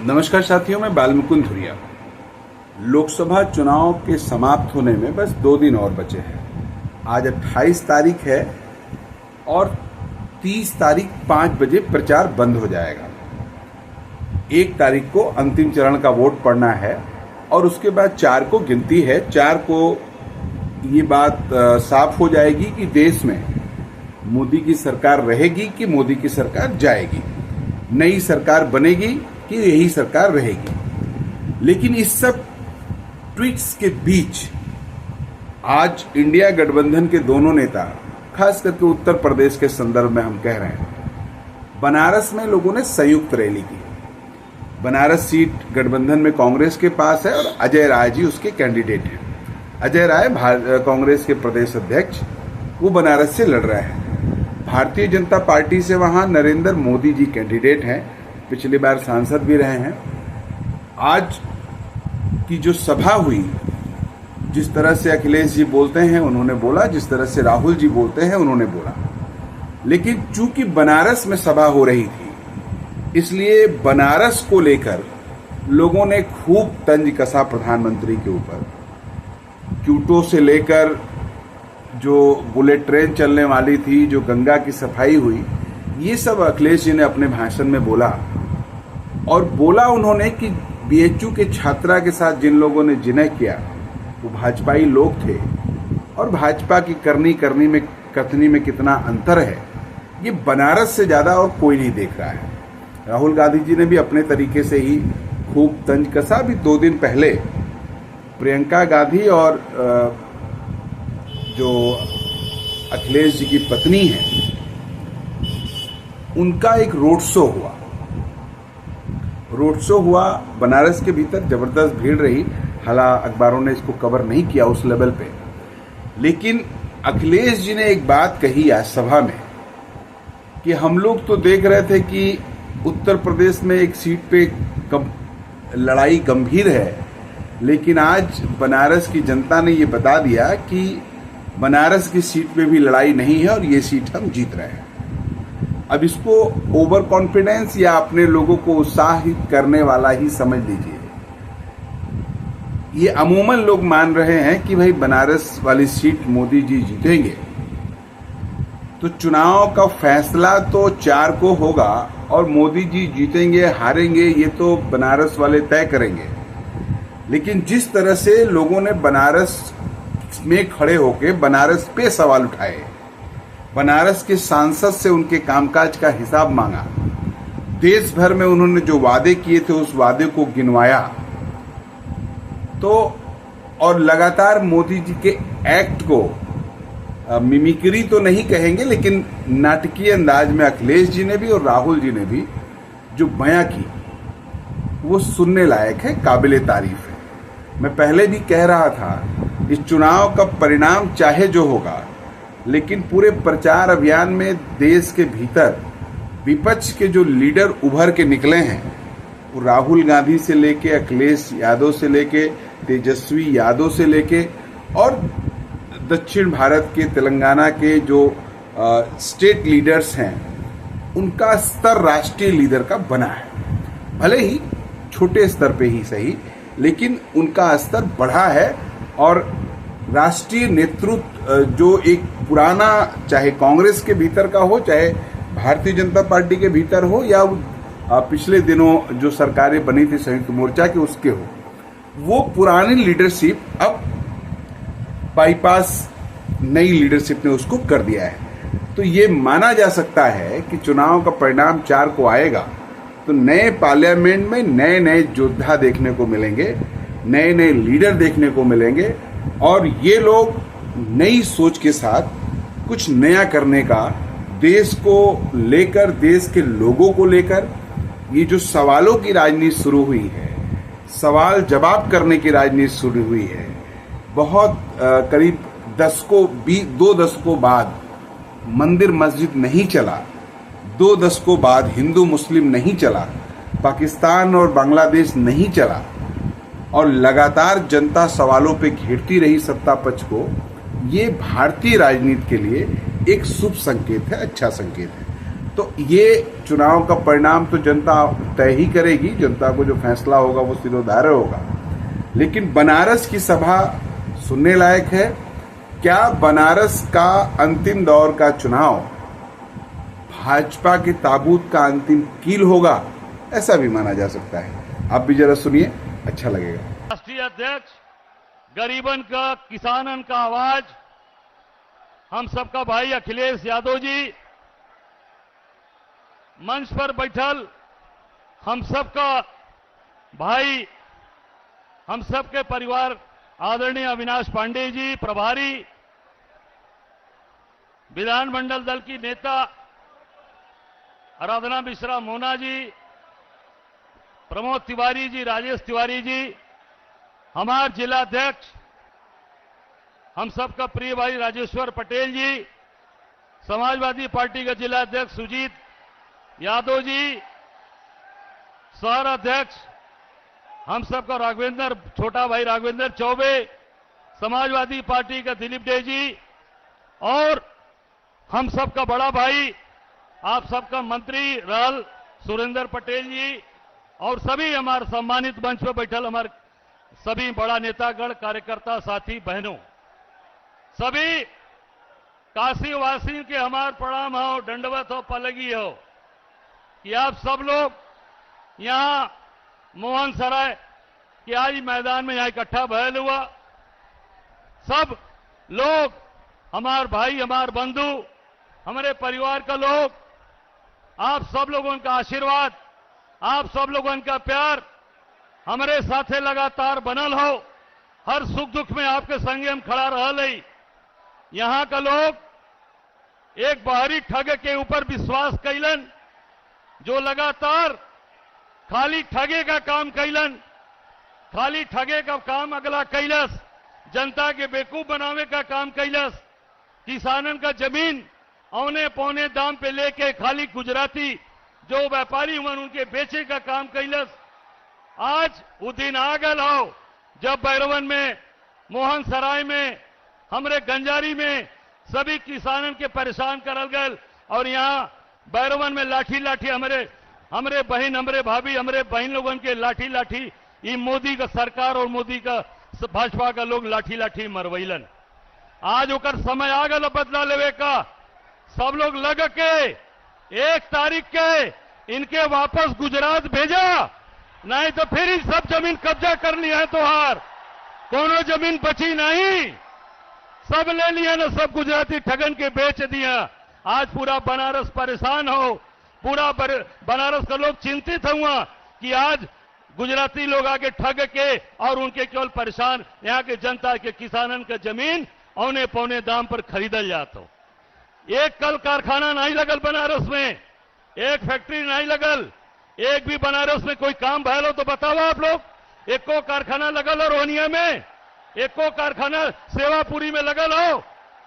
नमस्कार साथियों, मैं बालमुकुंद धुरिया। लोकसभा चुनाव के समाप्त होने में बस 2 दिन और बचे हैं। आज 28 तारीख है और 30 तारीख 5 बजे प्रचार बंद हो जाएगा। 1 तारीख को अंतिम चरण का वोट पड़ना है और उसके बाद 4 को गिनती है। 4 को ये बात साफ हो जाएगी कि देश में मोदी की सरकार रहेगी कि मोदी की सरकार जाएगी, नई सरकार बनेगी कि यही सरकार रहेगी। लेकिन इस सब ट्वीट्स के बीच आज इंडिया गठबंधन के दोनों नेता, खास करके उत्तर प्रदेश के संदर्भ में हम कह रहे हैं, बनारस में लोगों ने संयुक्त रैली की। बनारस सीट गठबंधन में कांग्रेस के पास है और अजय राय जी उसके कैंडिडेट हैं। अजय राय कांग्रेस के प्रदेश अध्यक्ष, वो बनारस से लड़ रहे हैं। भारतीय जनता पार्टी से वहां नरेंद्र मोदी जी कैंडिडेट हैं, पिछली बार सांसद भी रहे हैं। आज की जो सभा हुई, जिस तरह से अखिलेश जी बोलते हैं उन्होंने बोला, जिस तरह से राहुल जी बोलते हैं उन्होंने बोला। लेकिन चूंकि बनारस में सभा हो रही थी, इसलिए बनारस को लेकर लोगों ने खूब तंज कसा प्रधानमंत्री के ऊपर। क्यूटो से लेकर जो बुलेट ट्रेन चलने वाली थी, जो गंगा की सफाई हुई, ये सब अखिलेश जी ने अपने भाषण में बोला। और बोला उन्होंने कि बीएचयू के छात्रा के साथ जिन लोगों ने जिन्ह किया वो भाजपाई लोग थे और भाजपा की करनी में कथनी में कितना अंतर है, ये बनारस से ज्यादा और कोई नहीं देख रहा है। राहुल गांधी जी ने भी अपने तरीके से ही खूब तंज कसा। भी 2 दिन पहले प्रियंका गांधी और जो अखिलेश जी की पत्नी है, उनका एक रोड शो हुआ बनारस के भीतर। जबरदस्त भीड़ रही, हालांकि अखबारों ने इसको कवर नहीं किया उस लेवल पे। लेकिन अखिलेश जी ने एक बात कही आज सभा में कि हम लोग तो देख रहे थे कि उत्तर प्रदेश में एक सीट पे लड़ाई गंभीर है, लेकिन आज बनारस की जनता ने ये बता दिया कि बनारस की सीट पे भी लड़ाई नहीं है और ये सीट हम जीत रहे हैं। अब इसको ओवर कॉन्फिडेंस या अपने लोगों को उत्साहित करने वाला ही समझ लीजिए। ये अमूमन लोग मान रहे हैं कि भाई बनारस वाली सीट मोदी जी जीतेंगे, तो चुनाव का फैसला तो 4 को होगा और मोदी जी जीतेंगे हारेंगे ये तो बनारस वाले तय करेंगे। लेकिन जिस तरह से लोगों ने बनारस में खड़े होकर बनारस पे सवाल उठाए, बनारस के सांसद से उनके कामकाज का हिसाब मांगा, देश भर में उन्होंने जो वादे किए थे उस वादे को गिनवाया, तो और लगातार मोदी जी के एक्ट को मिमिक्री तो नहीं कहेंगे लेकिन नाटकीय अंदाज में अखिलेश जी ने भी और राहुल जी ने भी जो बयां की, वो सुनने लायक है, काबिले तारीफ है। मैं पहले भी कह रहा था, इस चुनाव का परिणाम चाहे जो होगा, लेकिन पूरे प्रचार अभियान में देश के भीतर विपक्ष के जो लीडर उभर के निकले हैं, वो राहुल गांधी से लेके अखिलेश यादव से लेके तेजस्वी यादव से लेके और दक्षिण भारत के तेलंगाना के जो स्टेट लीडर्स हैं, उनका स्तर राष्ट्रीय लीडर का बना है। भले ही छोटे स्तर पे ही सही, लेकिन उनका स्तर बढ़ा है। और राष्ट्रीय नेतृत्व जो एक पुराना, चाहे कांग्रेस के भीतर का हो, चाहे भारतीय जनता पार्टी के भीतर हो, या पिछले दिनों जो सरकारें बनी थी संयुक्त मोर्चा के उसके हो, वो पुरानी लीडरशिप अब बाईपास नई लीडरशिप ने उसको कर दिया है। तो ये माना जा सकता है कि चुनाव का परिणाम 4 को आएगा तो नए पार्लियामेंट में नए नए योद्धा देखने को मिलेंगे, नए नए लीडर देखने को मिलेंगे और ये लोग नई सोच के साथ कुछ नया करने का, देश को लेकर, देश के लोगों को लेकर, ये जो सवालों की राजनीति शुरू हुई है, सवाल जवाब करने की राजनीति शुरू हुई है, बहुत करीब 2 दशकों बाद मंदिर मस्जिद नहीं चला, 2 दशकों बाद हिंदू मुस्लिम नहीं चला, पाकिस्तान और बांग्लादेश नहीं चला और लगातार जनता सवालों पे घेरती रही सत्ता पक्ष को, ये भारतीय राजनीति के लिए एक शुभ संकेत है, अच्छा संकेत है। तो ये चुनाव का परिणाम तो जनता तय ही करेगी, जनता को जो फैसला होगा वो सिरोधार्य होगा। लेकिन बनारस की सभा सुनने लायक है। क्या बनारस का अंतिम दौर का चुनाव भाजपा के ताबूत का अंतिम कील होगा, ऐसा भी माना जा सकता है। आप भी जरा सुनिए, अच्छा लगेगा। राष्ट्रीय अध्यक्ष, गरीबन का, किसानन का आवाज, हम सबका भाई अखिलेश यादव जी, मंच पर बैठल हम सबका भाई, हम सबके परिवार आदरणीय अविनाश पांडे जी, प्रभारी विधानमंडल दल की नेता आराधना मिश्रा मोना जी, प्रमोद तिवारी जी, राजेश तिवारी जी, हमारे जिला अध्यक्ष, हम सबका प्रिय भाई राजेश्वर पटेल जी, समाजवादी पार्टी के जिला अध्यक्ष सुजीत यादव जी, शहर अध्यक्ष हम सबका राघवेंद्र, छोटा भाई राघवेंद्र चौबे, समाजवादी पार्टी का दिलीप डे जी, और हम सबका बड़ा भाई, आप सबका मंत्री रहल सुरेंद्र पटेल जी, और सभी हमारे सम्मानित मंच पर बैठल हमारे सभी बड़ा नेतागण, कार्यकर्ता, साथी, बहनों, सभी काशी वासियों के हमार प्रणाम हो, दंडवत हो, पलगी हो कि आप सब लोग यहां मोहन सराय के आज मैदान में यहां इकट्ठा भयल हुआ। सब लोग हमार भाई, हमार बंधु, हमारे परिवार का लोग, आप सब लोगों का आशीर्वाद, आप सब लोगों का प्यार हमारे साथे लगातार बनल हो। हर सुख दुख में आपके संगे हम खड़ा रहल है। यहां का लोग एक बाहरी ठग के ऊपर विश्वास कैलन, जो लगातार खाली ठगे का काम कैलन, खाली ठगे का काम अगला कैलस, जनता के बेवकूफ बनावे का काम कैलस, किसानन का जमीन औने पौने दाम पे लेके खाली गुजराती जो व्यापारी हुए उनके बेचे का काम कैलस। आज वो दिन आ गल हो जब बैरवन में, मोहन सराय में, हमरे गंजारी में सभी किसानन के परेशान करल गए, और यहां बैरवन में लाठी लाठी हमरे बहन, हमरे भाभी, हमरे बहन लोगन के लाठी लाठी ये मोदी का सरकार और मोदी का भाजपा का लोग लाठी लाठी मरवैलन। आज ओकर समय आ गल बदला लेवे का। सब लोग लग के 1 तारीख के इनके वापस गुजरात भेजा, नहीं तो फिर इन सब जमीन कब्जा कर लिया है। तो हार कोनो जमीन बची नहीं, सब ले लिया ना, सब गुजराती ठगन के बेच दिया। आज पूरा बनारस परेशान हो, पूरा बनारस का लोग चिंतित हुआ कि आज गुजराती लोग आगे ठग के और उनके केवल परेशान, यहां के जनता के किसानन का जमीन औने पौने दाम पर खरीदल जाता हो। एक कल कारखाना नहीं लगल बनारस में, एक फैक्ट्री नहीं लगल, एक भी बनारस में कोई काम भयल हो तो बताओ आप लोग। एको कारखाना लगल हो रोहनिया में, एको कारखाना सेवापुरी में लगल हो।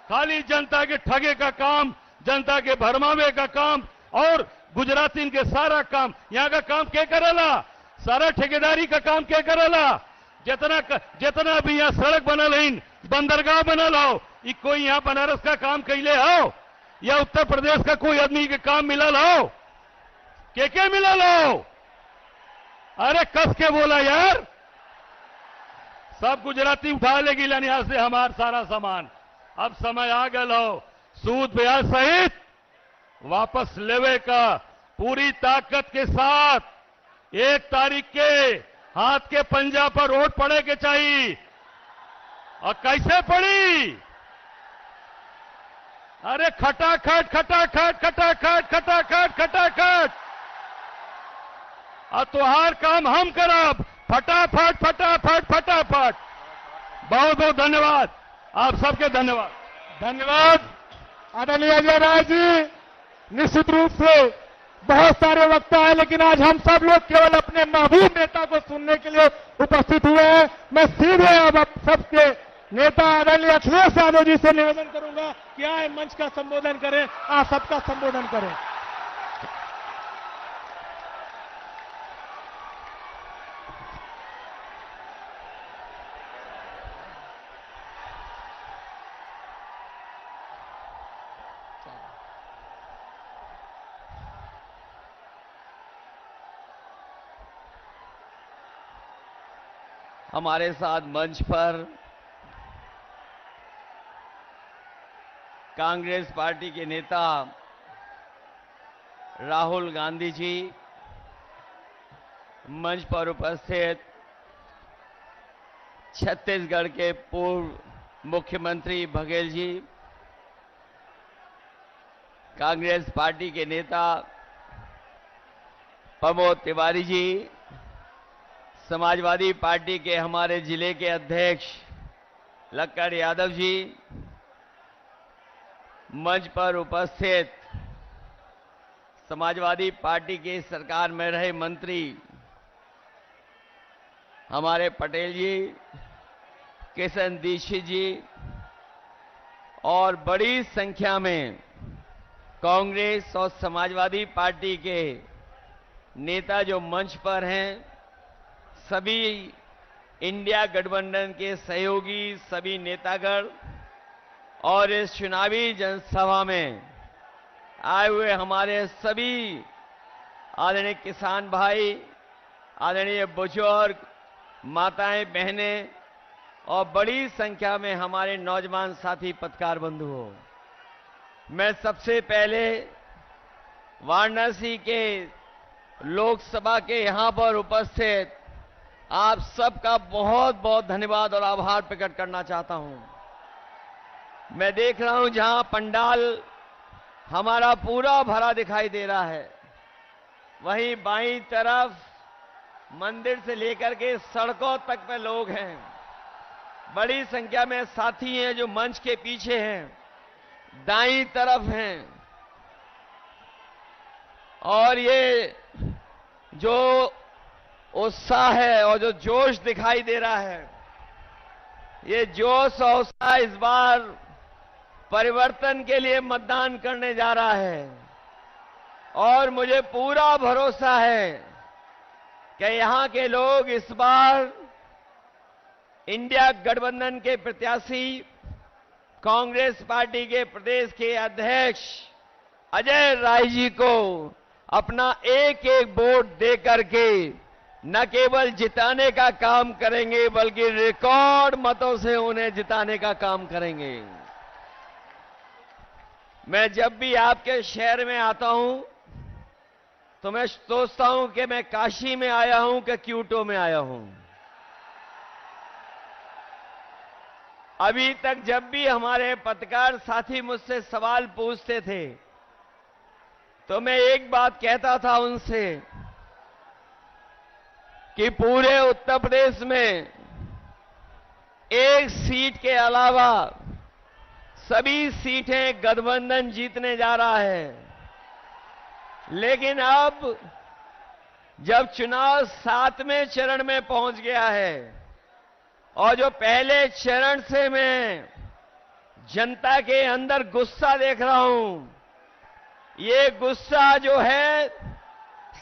खाली जनता के ठगे का काम, जनता के भरमावे का काम, और गुजराती के सारा काम, यहां का काम क्या करेला, सारा ठेकेदारी का काम क्या करेला। जितना भी यहां सड़क बनल है, बंदरगाह बनल हो, ये कोई यहां बनारस का काम कैले हो, या उत्तर प्रदेश का कोई आदमी के काम मिलल हो, क्या मिलल हो? अरे कस के बोला यार, सब गुजराती उठा लेगी यहां से हमार सारा सामान। अब समय आ गल हो सूद ब्याज सहित वापस लेवे का पूरी ताकत के साथ। 1 तारीख के हाथ के पंजा पर वोट पड़े के चाहिए। और कैसे पड़ी? अरे खटाखट खटाखट खटाखट खटाखट खटाखट। और तुहार काम हम करब, फटाफट फटाफट फटाफट। बहुत बहुत धन्यवाद, आप सबके धन्यवाद। धन्यवाद आदरणीय अजय राय जी। निश्चित रूप से बहुत सारे वक्ता हैं, लेकिन आज हम सब लोग केवल अपने महबूब नेता को सुनने के लिए उपस्थित हुए हैं। मैं सीधे अब सबके नेता आदरणीय अखिलेश यादव जी से निवेदन करूंगा कि आए मंच का संबोधन करें, आप सबका संबोधन करें। हमारे साथ मंच पर कांग्रेस पार्टी के नेता राहुल गांधी जी, मंच पर उपस्थित छत्तीसगढ़ के पूर्व मुख्यमंत्री बघेल जी, कांग्रेस पार्टी के नेता प्रमोद तिवारी जी, समाजवादी पार्टी के हमारे जिले के अध्यक्ष लक्कड़ यादव जी, मंच पर उपस्थित समाजवादी पार्टी की सरकार में रहे मंत्री हमारे पटेल जी, किशन दीक्षित जी और बड़ी संख्या में कांग्रेस और समाजवादी पार्टी के नेता जो मंच पर हैं, सभी इंडिया गठबंधन के सहयोगी सभी नेतागण और इस चुनावी जनसभा में आए हुए हमारे सभी आदरणीय किसान भाई, आदरणीय बुजुर्ग, माताएं, बहनें और बड़ी संख्या में हमारे नौजवान साथी पत्रकार बंधुओं, मैं सबसे पहले वाराणसी के लोकसभा के यहां पर उपस्थित आप सबका बहुत बहुत धन्यवाद और आभार प्रकट करना चाहता हूं। मैं देख रहा हूं जहां पंडाल हमारा पूरा भरा दिखाई दे रहा है, वहीं बाईं तरफ मंदिर से लेकर के सड़कों तक पे लोग हैं। बड़ी संख्या में साथी हैं जो मंच के पीछे हैं, दाईं तरफ हैं। और ये जो उत्साह है और जो जोश दिखाई दे रहा है, ये जोश और उत्साह इस बार परिवर्तन के लिए मतदान करने जा रहा है। और मुझे पूरा भरोसा है कि यहां के लोग इस बार इंडिया गठबंधन के प्रत्याशी कांग्रेस पार्टी के प्रदेश के अध्यक्ष अजय राय जी को अपना एक एक वोट दे करके न केवल जिताने का काम करेंगे बल्कि रिकॉर्ड मतों से उन्हें जिताने का काम करेंगे। मैं जब भी आपके शहर में आता हूं तो मैं सोचता हूं कि मैं काशी में आया हूं कि क्यूटो में आया हूं। अभी तक जब भी हमारे पत्रकार साथी मुझसे सवाल पूछते थे तो मैं एक बात कहता था उनसे कि पूरे उत्तर प्रदेश में एक सीट के अलावा सभी सीटें गठबंधन जीतने जा रहा है। लेकिन अब जब चुनाव 7वें चरण में पहुंच गया है और जो पहले चरण से मैं जनता के अंदर गुस्सा देख रहा हूं, ये गुस्सा जो है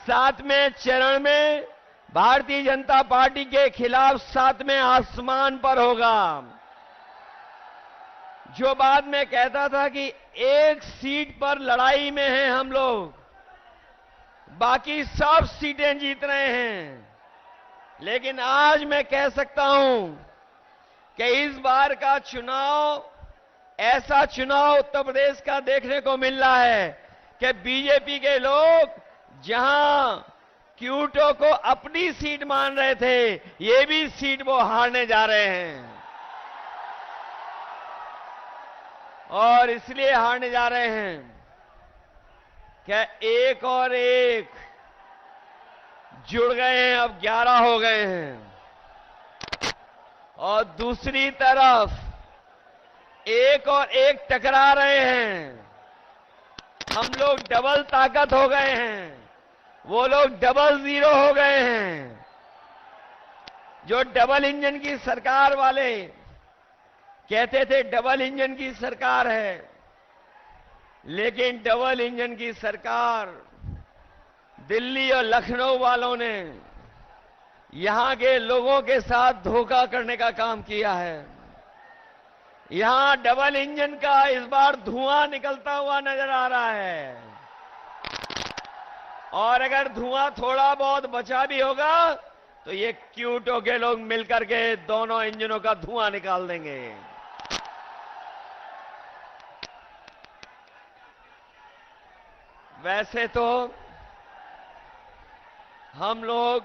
7वें चरण में भारतीय जनता पार्टी के खिलाफ 7वें आसमान पर होगा। जो बात मैं कहता था कि एक सीट पर लड़ाई में हैं हम लोग, बाकी सब सीटें जीत रहे हैं, लेकिन आज मैं कह सकता हूं कि इस बार का चुनाव ऐसा चुनाव उत्तर प्रदेश का देखने को मिल रहा है कि बीजेपी के लोग जहां क्यूटो को अपनी सीट मान रहे थे, ये भी सीट वो हारने जा रहे हैं। और इसलिए हारने जा रहे हैं क्या एक और एक जुड़ गए हैं, अब 11 हो गए हैं। और दूसरी तरफ एक और एक टकरा रहे हैं। हम लोग डबल ताकत हो गए हैं, वो लोग डबल जीरो हो गए हैं। जो डबल इंजन की सरकार वाले कहते थे डबल इंजन की सरकार है, लेकिन डबल इंजन की सरकार दिल्ली और लखनऊ वालों ने यहां के लोगों के साथ धोखा करने का काम किया है। यहां डबल इंजन का इस बार धुआं निकलता हुआ नजर आ रहा है। और अगर धुआं थोड़ा बहुत बचा भी होगा तो ये क्यूटो के लोग मिलकर के दोनों इंजनों का धुआं निकाल देंगे। वैसे तो हम लोग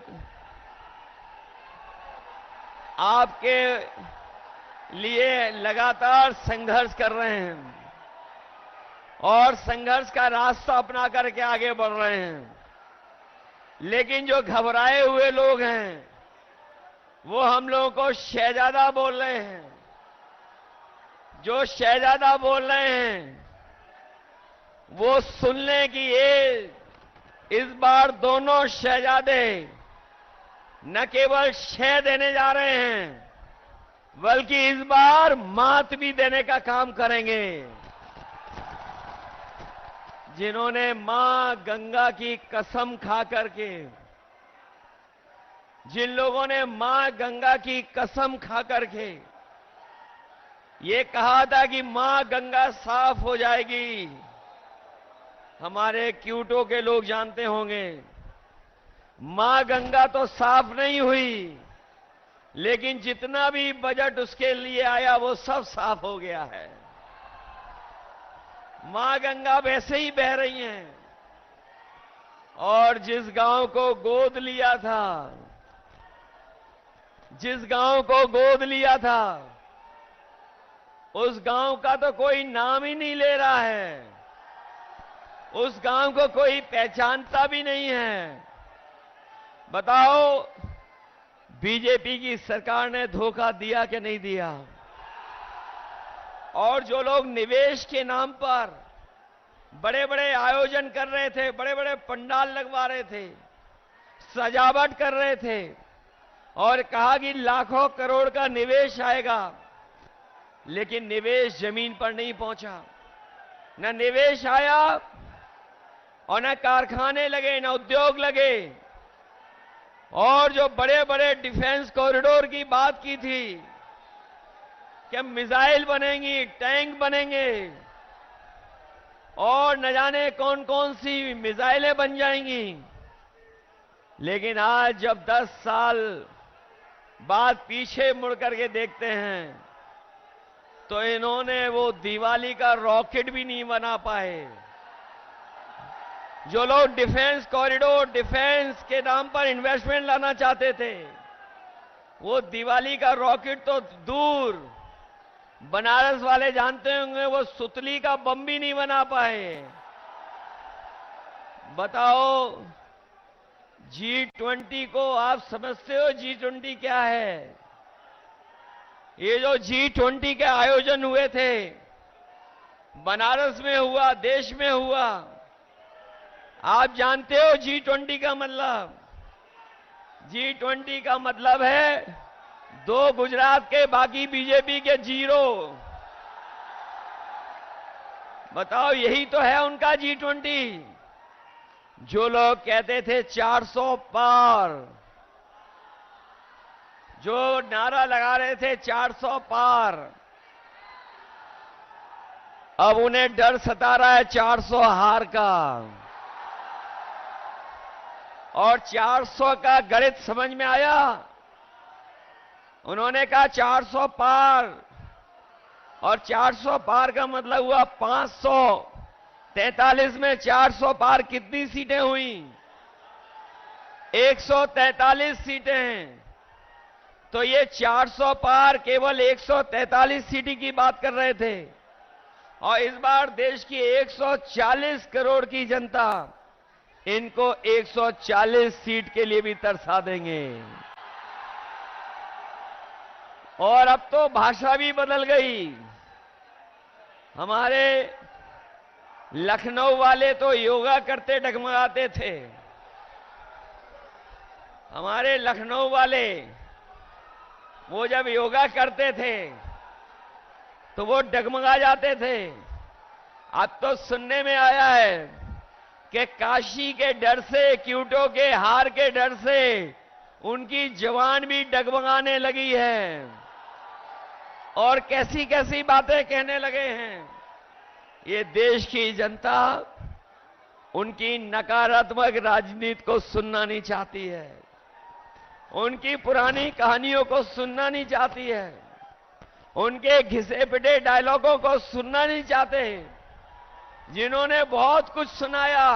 आपके लिए लगातार संघर्ष कर रहे हैं और संघर्ष का रास्ता अपना करके आगे बढ़ रहे हैं, लेकिन जो घबराए हुए लोग हैं वो हम लोगों को शहजादा बोल रहे हैं। जो शहजादा बोल रहे हैं वो सुन लें कि ये इस बार दोनों शहजादे न केवल शह देने जा रहे हैं बल्कि इस बार मात भी देने का काम करेंगे। जिन्होंने मां गंगा की कसम खा करके, जिन लोगों ने मां गंगा की कसम खा करके ये कहा था कि मां गंगा साफ हो जाएगी, हमारे क्यूटो के लोग जानते होंगे मां गंगा तो साफ नहीं हुई, लेकिन जितना भी बजट उसके लिए आया वो सब साफ हो गया है। मां गंगा वैसे ही बह रही हैं और जिस गांव को गोद लिया था, जिस गांव को गोद लिया था उस गांव का तो कोई नाम ही नहीं ले रहा है, उस गांव को कोई पहचानता भी नहीं है। बताओ बीजेपी की सरकार ने धोखा दिया कि नहीं दिया? और जो लोग निवेश के नाम पर बड़े बड़े आयोजन कर रहे थे, बड़े बड़े पंडाल लगवा रहे थे, सजावट कर रहे थे और कहा कि लाखों करोड़ का निवेश आएगा, लेकिन निवेश जमीन पर नहीं पहुंचा। न निवेश आया और न कारखाने लगे, न उद्योग लगे। और जो बड़े बड़े डिफेंस कॉरिडोर की बात की थी कि मिसाइल बनेंगी, टैंक बनेंगे और न जाने कौन कौन सी मिसाइलें बन जाएंगी, लेकिन आज जब 10 साल बाद पीछे मुड़ करके देखते हैं तो इन्होंने वो दिवाली का रॉकेट भी नहीं बना पाए। जो लोग डिफेंस कॉरिडोर, डिफेंस के नाम पर इन्वेस्टमेंट लाना चाहते थे, वो दिवाली का रॉकेट तो दूर, बनारस वाले जानते होंगे वो सुतली का बम भी नहीं बना पाए। बताओ G20 को आप समझते हो G20 क्या है? ये जो G20 के आयोजन हुए थे, बनारस में हुआ, देश में हुआ, आप जानते हो G20 का मतलब? G20 का मतलब है 2 गुजरात के, बाकी बीजेपी के 0। बताओ यही तो है उनका G20। जो लोग कहते थे 400 पार, जो नारा लगा रहे थे 400 पार, अब उन्हें डर सता रहा है 400 हार का। और 400 का गणित समझ में आया। उन्होंने कहा 400 पार, और 400 पार का मतलब हुआ 543 में 400 पार कितनी सीटें हुई? 143 सीटें हैं। तो ये 400 पार केवल 143 सीटें की बात कर रहे थे, और इस बार देश की 140 करोड़ की जनता इनको 140 सीट के लिए भी तरसा देंगे। और अब तो भाषा भी बदल गई। हमारे लखनऊ वाले तो योगा करते डगमगाते थे। हमारे लखनऊ वाले वो जब योगा करते थे तो वो डगमगा जाते थे। अब तो सुनने में आया है कि काशी के डर से, क्यूटो के हार के डर से उनकी जवान भी डगमगाने लगी है और कैसी कैसी बातें कहने लगे हैं। ये देश की जनता उनकी नकारात्मक राजनीति को सुनना नहीं चाहती है। उनकी पुरानी कहानियों को सुनना नहीं चाहती है, उनके घिसे पिटे डायलॉगों को सुनना नहीं चाहते, जिन्होंने बहुत कुछ सुनाया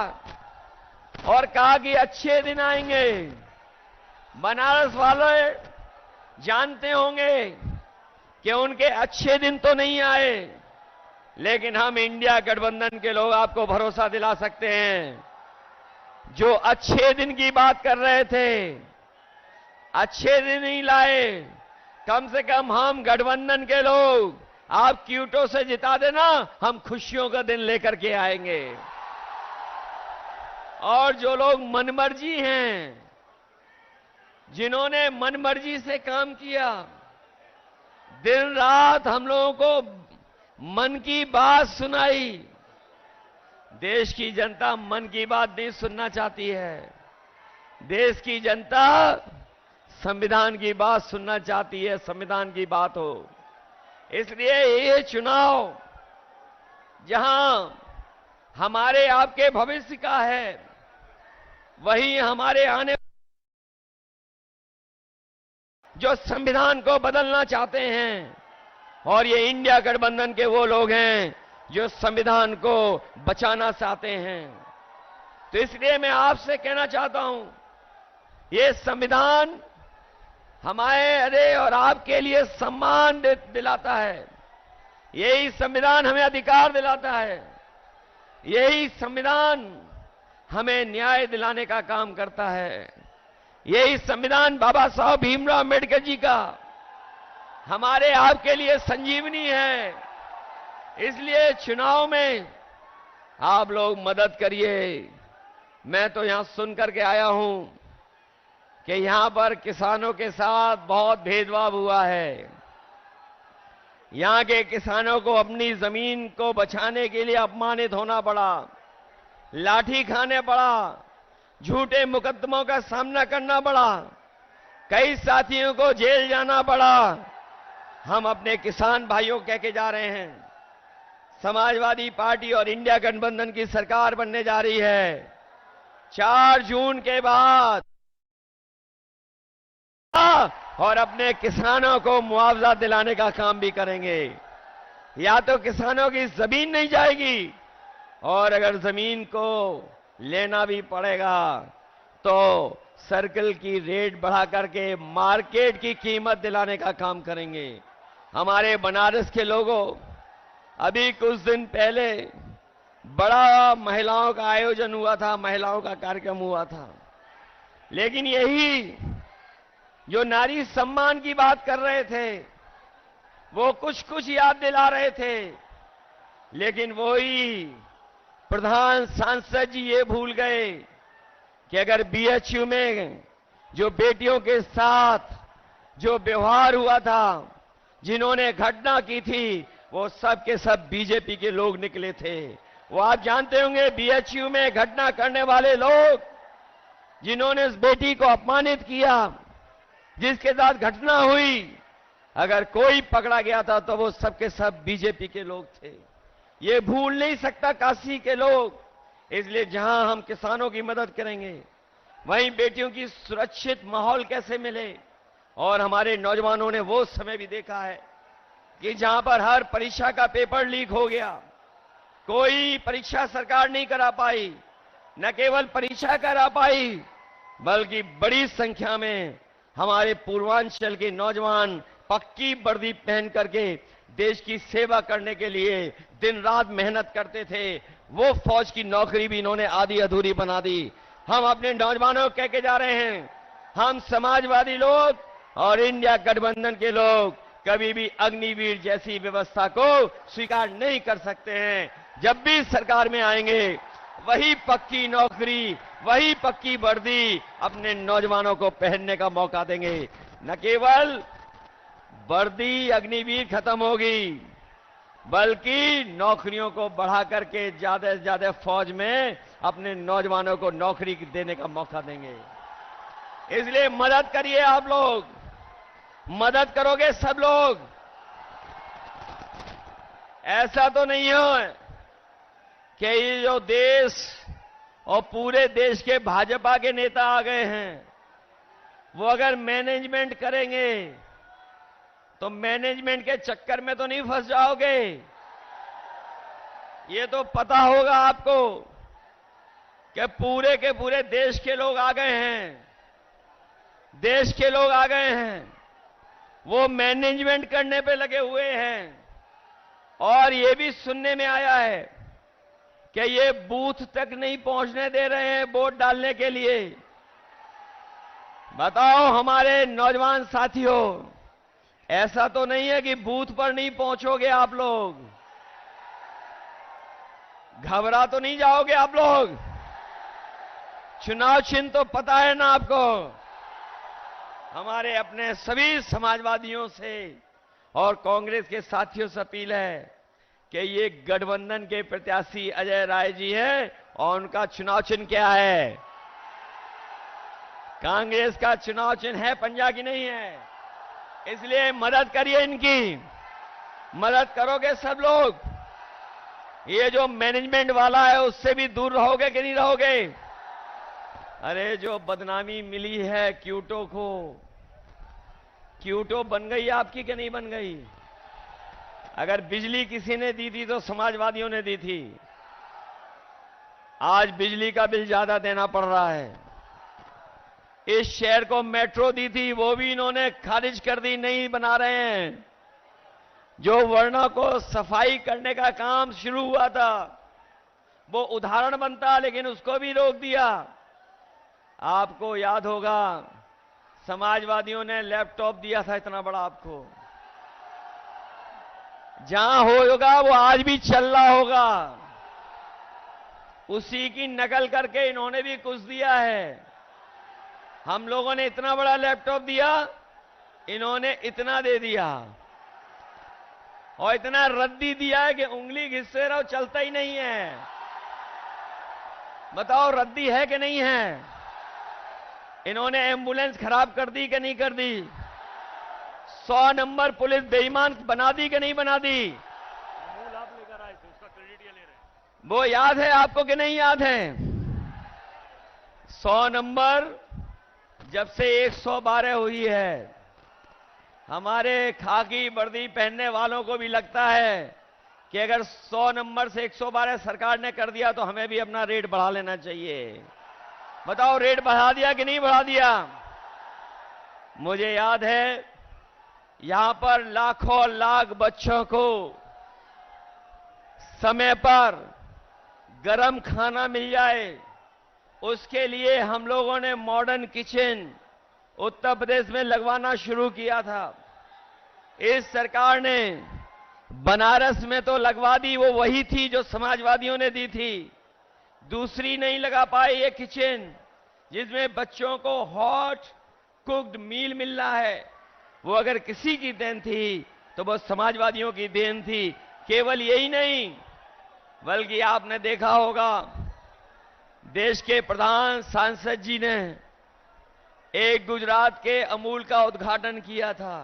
और कहा कि अच्छे दिन आएंगे। बनारस वाले जानते होंगे कि उनके अच्छे दिन तो नहीं आए, लेकिन हम इंडिया गठबंधन के लोग आपको भरोसा दिला सकते हैं, जो अच्छे दिन की बात कर रहे थे, अच्छे दिन नहीं लाए। कम से कम हम गठबंधन के लोग, आप क्यूटो से जिता देना, हम खुशियों का दिन लेकर के आएंगे। और जो लोग मनमर्जी हैं, जिन्होंने मनमर्जी से काम किया, दिन रात हम लोगों को मन की बात सुनाई, देश की जनता मन की बात नहीं सुनना चाहती है। देश की जनता संविधान की बात सुनना चाहती है, संविधान की बात हो। इसलिए ये चुनाव जहां हमारे आपके भविष्य का है, वही हमारे आने जो संविधान को बदलना चाहते हैं, और ये इंडिया गठबंधन के वो लोग हैं जो संविधान को बचाना चाहते हैं। तो इसलिए मैं आपसे कहना चाहता हूं, ये संविधान हमारे और आपके लिए सम्मान दिलाता है, यही संविधान हमें अधिकार दिलाता है, यही संविधान हमें न्याय दिलाने का काम करता है। यही संविधान बाबा साहब भीमराव अम्बेडकर जी का हमारे आपके लिए संजीवनी है। इसलिए चुनाव में आप लोग मदद करिए। मैं तो यहां सुन करके आया हूं कि यहां पर किसानों के साथ बहुत भेदभाव हुआ है। यहां के किसानों को अपनी जमीन को बचाने के लिए अपमानित होना पड़ा, लाठी खाने पड़ा, झूठे मुकदमों का सामना करना पड़ा, कई साथियों को जेल जाना पड़ा। हम अपने किसान भाइयों कह के जा रहे हैं, समाजवादी पार्टी और इंडिया गठबंधन की सरकार बनने जा रही है। 4 जून के बाद और अपने किसानों को मुआवजा दिलाने का काम भी करेंगे। या तो किसानों की जमीन नहीं जाएगी, और अगर जमीन को लेना भी पड़ेगा तो सर्कल की रेट बढ़ा करके मार्केट की कीमत दिलाने का काम करेंगे। हमारे बनारस के लोगों, अभी कुछ दिन पहले बड़ा महिलाओं का आयोजन हुआ था, महिलाओं का कार्यक्रम हुआ था, लेकिन यही जो नारी सम्मान की बात कर रहे थे, वो कुछ कुछ याद दिला रहे थे, लेकिन वही प्रधान सांसद जी ये भूल गए कि अगर बीएचयू में जो बेटियों के साथ जो व्यवहार हुआ था, जिन्होंने घटना की थी, वो सब के सब बीजेपी के लोग निकले थे। वो आप जानते होंगे, बीएचयू में घटना करने वाले लोग, जिन्होंने इस बेटी को अपमानित किया, जिसके साथ घटना हुई, अगर कोई पकड़ा गया था तो वो सब के सब बीजेपी के लोग थे। ये भूल नहीं सकता काशी के लोग। इसलिए जहां हम किसानों की मदद करेंगे, वहीं बेटियों की सुरक्षित माहौल कैसे मिले। और हमारे नौजवानों ने वो समय भी देखा है कि जहां पर हर परीक्षा का पेपर लीक हो गया, कोई परीक्षा सरकार नहीं करा पाई, न केवल परीक्षा करा पाई, बल्कि बड़ी संख्या में हमारे पूर्वांचल के नौजवान पक्की वर्दी पहन करके देश की सेवा करने के लिए दिन रात मेहनत करते थे। वो फौज की नौकरी भी इन्होंने आधी अधूरी बना दी। हम अपने नौजवानों को कह के जा रहे हैं, हम समाजवादी लोग और इंडिया गठबंधन के लोग कभी भी अग्निवीर जैसी व्यवस्था को स्वीकार नहीं कर सकते हैं। जब भी सरकार में आएंगे, वही पक्की नौकरी, वही पक्की वर्दी अपने नौजवानों को पहनने का मौका देंगे। न केवल वर्दी अग्निवीर खत्म होगी, बल्कि नौकरियों को बढ़ा करके ज्यादा से ज्यादा फौज में अपने नौजवानों को नौकरी देने का मौका देंगे। इसलिए मदद करिए, आप लोग मदद करोगे सब लोग। ऐसा तो नहीं हो कि ये जो देश और पूरे देश के भाजपा के नेता आ गए हैं, वो अगर मैनेजमेंट करेंगे तो मैनेजमेंट के चक्कर में तो नहीं फंस जाओगे। ये तो पता होगा आपको कि पूरे के पूरे देश के लोग आ गए हैं, देश के लोग आ गए हैं, वो मैनेजमेंट करने पे लगे हुए हैं। और ये भी सुनने में आया है कि ये बूथ तक नहीं पहुंचने दे रहे हैं वोट डालने के लिए। बताओ हमारे नौजवान साथियों, ऐसा तो नहीं है कि बूथ पर नहीं पहुंचोगे आप लोग? घबरा तो नहीं जाओगे आप लोग? चुनाव चिन्ह तो पता है ना आपको? हमारे अपने सभी समाजवादियों से और कांग्रेस के साथियों से अपील है कि ये गठबंधन के प्रत्याशी अजय राय जी हैं और उनका चुनाव चिन्ह क्या है? कांग्रेस का चुनाव चिन्ह है पंजा की नहीं है। इसलिए मदद करिए, इनकी मदद करोगे सब लोग। ये जो मैनेजमेंट वाला है उससे भी दूर रहोगे कि नहीं रहोगे? अरे जो बदनामी मिली है क्यूटो को, क्यूटो बन गई आपकी कि नहीं बन गई? अगर बिजली किसी ने दी थी तो समाजवादियों ने दी थी। आज बिजली का बिल ज्यादा देना पड़ रहा है। इस शहर को मेट्रो दी थी, वो भी इन्होंने खारिज कर दी, नहीं बना रहे हैं। जो वर्णा को सफाई करने का काम शुरू हुआ था वो उदाहरण बनता, लेकिन उसको भी रोक दिया। आपको याद होगा समाजवादियों ने लैपटॉप दिया था इतना बड़ा आपको, जहां होगा वो आज भी चल रहा होगा। उसी की नकल करके इन्होंने भी कुछ दिया है। हम लोगों ने इतना बड़ा लैपटॉप दिया, इन्होंने इतना दे दिया और इतना रद्दी दिया है कि उंगली घिसते रहो, चलता ही नहीं है। बताओ रद्दी है कि नहीं है? इन्होंने एम्बुलेंस खराब कर दी कि नहीं कर दी? 100 नंबर पुलिस बेईमान बना दी कि नहीं बना दी? अमूल आप लेकर आए थे, उसका क्रेडिट ये ले रहे हैं। वो याद है आपको कि नहीं याद है? 100 नंबर जब से 112 हुई है, हमारे खाकी वर्दी पहनने वालों को भी लगता है कि अगर 100 नंबर से 112 सरकार ने कर दिया तो हमें भी अपना रेट बढ़ा लेना चाहिए। बताओ रेट बढ़ा दिया कि नहीं बढ़ा दिया? मुझे याद है यहां पर लाखों लाख बच्चों को समय पर गरम खाना मिल जाए, उसके लिए हम लोगों ने मॉडर्न किचन उत्तर प्रदेश में लगवाना शुरू किया था। इस सरकार ने बनारस में तो लगवा दी, वो वही थी जो समाजवादियों ने दी थी। दूसरी नहीं लगा पाए ये किचन जिसमें बच्चों को हॉट कुक्ड मील मिल रहा है। वो अगर किसी की देन थी तो वो समाजवादियों की देन थी। केवल यही नहीं, बल्कि आपने देखा होगा देश के प्रधान सांसद जी ने एक गुजरात के अमूल का उद्घाटन किया था।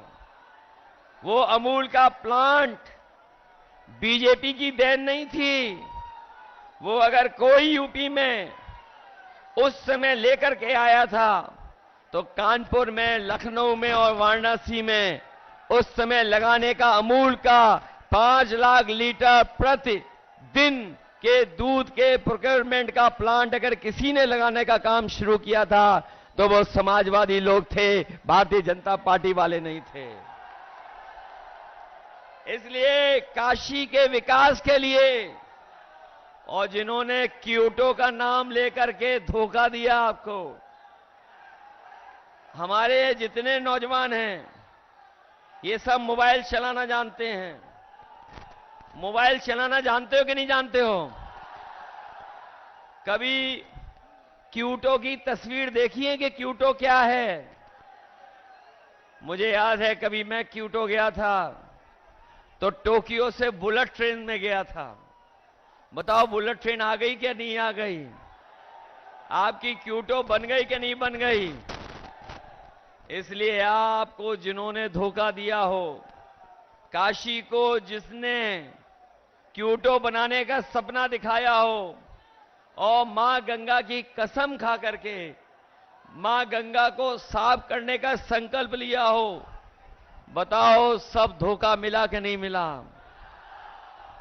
वो अमूल का प्लांट बीजेपी की देन नहीं थी। वो अगर कोई यूपी में उस समय लेकर के आया था तो कानपुर में, लखनऊ में और वाराणसी में उस समय लगाने का अमूल का 5 लाख लीटर प्रतिदिन के दूध के प्रोक्योरमेंट का प्लांट अगर किसी ने लगाने का काम शुरू किया था तो वो समाजवादी लोग थे, भारतीय जनता पार्टी वाले नहीं थे। इसलिए काशी के विकास के लिए और जिन्होंने क्योटो का नाम लेकर के धोखा दिया आपको, हमारे जितने नौजवान हैं ये सब मोबाइल चलाना जानते हैं। मोबाइल चलाना जानते हो कि नहीं जानते हो? कभी क्यूटो की तस्वीर देखी है कि क्यूटो क्या है? मुझे याद है कभी मैं क्यूटो गया था तो टोक्यो से बुलेट ट्रेन में गया था। बताओ बुलेट ट्रेन आ गई क्या नहीं आ गई? आपकी क्यूटो बन गई कि नहीं बन गई? इसलिए आपको जिन्होंने धोखा दिया हो, काशी को जिसने क्यूटो बनाने का सपना दिखाया हो और मां गंगा की कसम खा करके मां गंगा को साफ करने का संकल्प लिया हो, बताओ सब धोखा मिला कि नहीं मिला?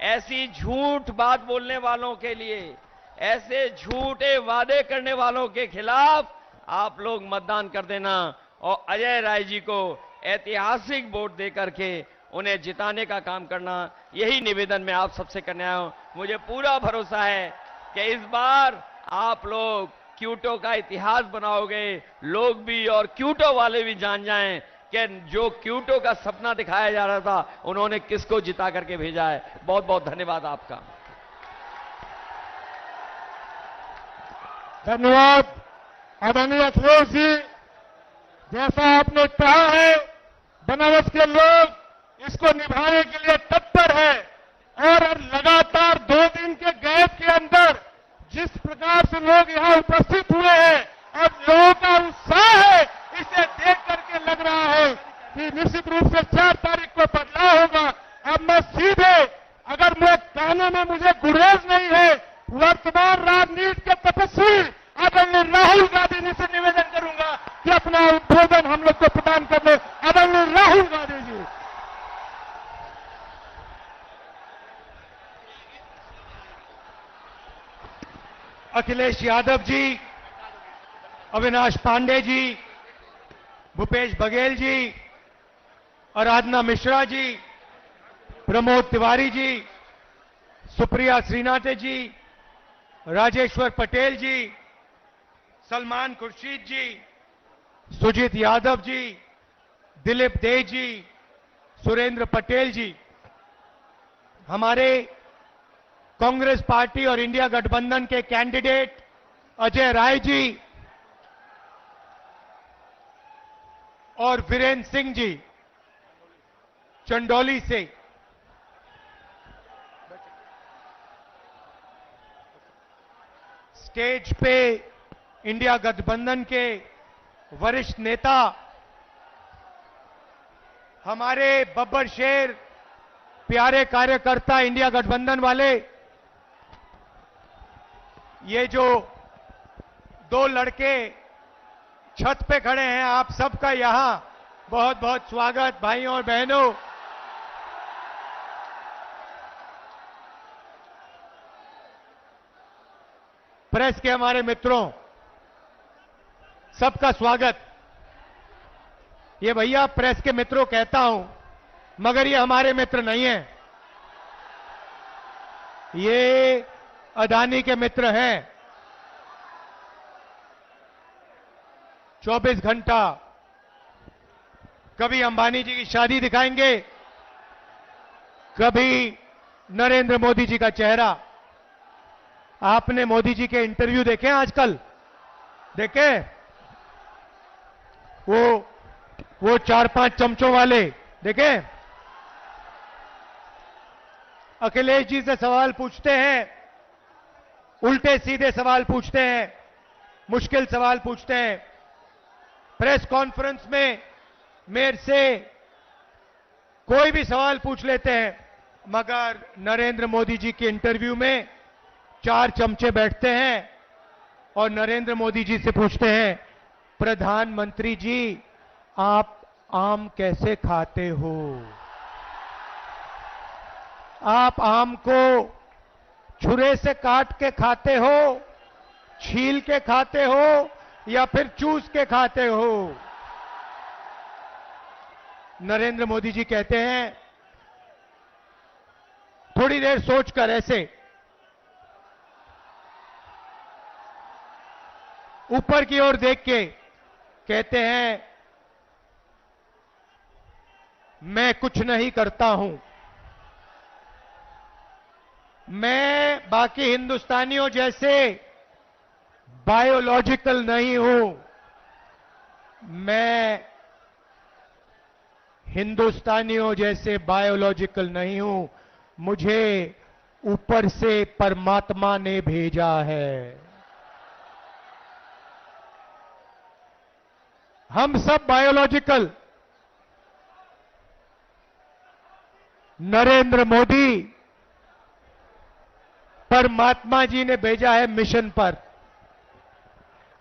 ऐसी झूठ बात बोलने वालों के लिए, ऐसे झूठे वादे करने वालों के खिलाफ आप लोग मतदान कर देना और अजय राय जी को ऐतिहासिक वोट देकर के उन्हें जिताने का काम करना। यही निवेदन मैं आप सबसे करने आया हूं। मुझे पूरा भरोसा है कि इस बार आप लोग क्यूटो का इतिहास बनाओगे। लोग भी और क्यूटो वाले भी जान जाएं कि जो क्यूटो का सपना दिखाया जा रहा था, उन्होंने किसको जिता करके भेजा है। बहुत बहुत धन्यवाद आपका। धन्यवाद आदरणीय अखिलेश जी। जैसा आपने कहा है, बनारस के लोग इसको निभाने के लिए तत्पर है और लगातार 2 दिन के गैप के अंदर जिस प्रकार से लोग यहां उपस्थित हुए हैं और लोगों का उत्साह है, इसे देख करके लग रहा है कि निश्चित रूप से 4 तारीख को बदलाव होगा। अब मैं सीधे, अगर मैं कहने में मुझे गुरेज नहीं है, वर्तमान राजनीति के तपस्वी आदरणीय राहुल गांधी जी से निवेदन करूंगा कि अपना उद्बोधन हम लोग को प्रदान कर दे। आदरणीय राहुल गांधी जी। अखिलेश यादव जी, अविनाश पांडे जी, भूपेश बघेल जी, आराधना मिश्रा जी, प्रमोद तिवारी जी, सुप्रिया श्रीनाथे जी, राजेश्वर पटेल जी, सलमान खुर्शीद जी, सुजीत यादव जी, दिलीप दे जी, सुरेंद्र पटेल जी, हमारे कांग्रेस पार्टी और इंडिया गठबंधन के कैंडिडेट अजय राय जी और वीरेंद्र सिंह जी चंदौली से, स्टेज पे इंडिया गठबंधन के वरिष्ठ नेता हमारे बब्बर शेर, प्यारे कार्यकर्ता इंडिया गठबंधन वाले, ये जो 2 लड़के छत पे खड़े हैं, आप सबका यहां बहुत बहुत स्वागत। भाइयों और बहनों, प्रेस के हमारे मित्रों, सबका स्वागत। ये भैया प्रेस के मित्रों कहता हूं, मगर ये हमारे मित्र नहीं हैं, ये अदानी के मित्र हैं। 24 घंटा कभी अंबानी जी की शादी दिखाएंगे, कभी नरेंद्र मोदी जी का चेहरा। आपने मोदी जी के इंटरव्यू देखे हैं आजकल? देखे? वो 4-5 चमचों वाले देखे? अखिलेश जी से सवाल पूछते हैं, उल्टे सीधे सवाल पूछते हैं, मुश्किल सवाल पूछते हैं। प्रेस कॉन्फ्रेंस में मेरे से कोई भी सवाल पूछ लेते हैं, मगर नरेंद्र मोदी जी के इंटरव्यू में 4 चमचे बैठते हैं और नरेंद्र मोदी जी से पूछते हैं, प्रधानमंत्री जी आप आम कैसे खाते हो? आप आम को छुरे से काट के खाते हो, छील के खाते हो या फिर चूस के खाते हो? नरेंद्र मोदी जी कहते हैं, थोड़ी देर सोचकर ऐसे ऊपर की ओर देख के कहते हैं, मैं कुछ नहीं करता हूं, मैं बाकी हिंदुस्तानियों जैसे बायोलॉजिकल नहीं हूं, मैं हिंदुस्तानियों जैसे बायोलॉजिकल नहीं हूं, मुझे ऊपर से परमात्मा ने भेजा है। हम सब बायोलॉजिकल, नरेंद्र मोदी परमात्मा जी ने भेजा है मिशन पर।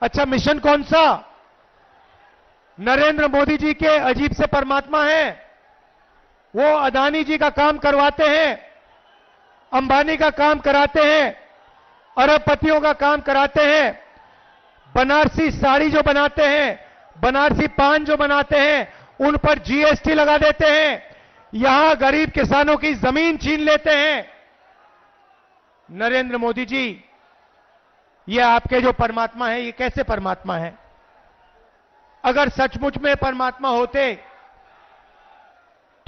अच्छा, मिशन कौन सा? नरेंद्र मोदी जी के अजीब से परमात्मा हैं। वो अदानी जी का काम करवाते हैं, अंबानी का काम कराते हैं, अरबपतियों का काम कराते हैं, बनारसी साड़ी जो बनाते हैं, बनारसी पान जो बनाते हैं उन पर जीएसटी लगा देते हैं, यहां गरीब किसानों की जमीन छीन लेते हैं। नरेंद्र मोदी जी, ये आपके जो परमात्मा है, ये कैसे परमात्मा है? अगर सचमुच में परमात्मा होते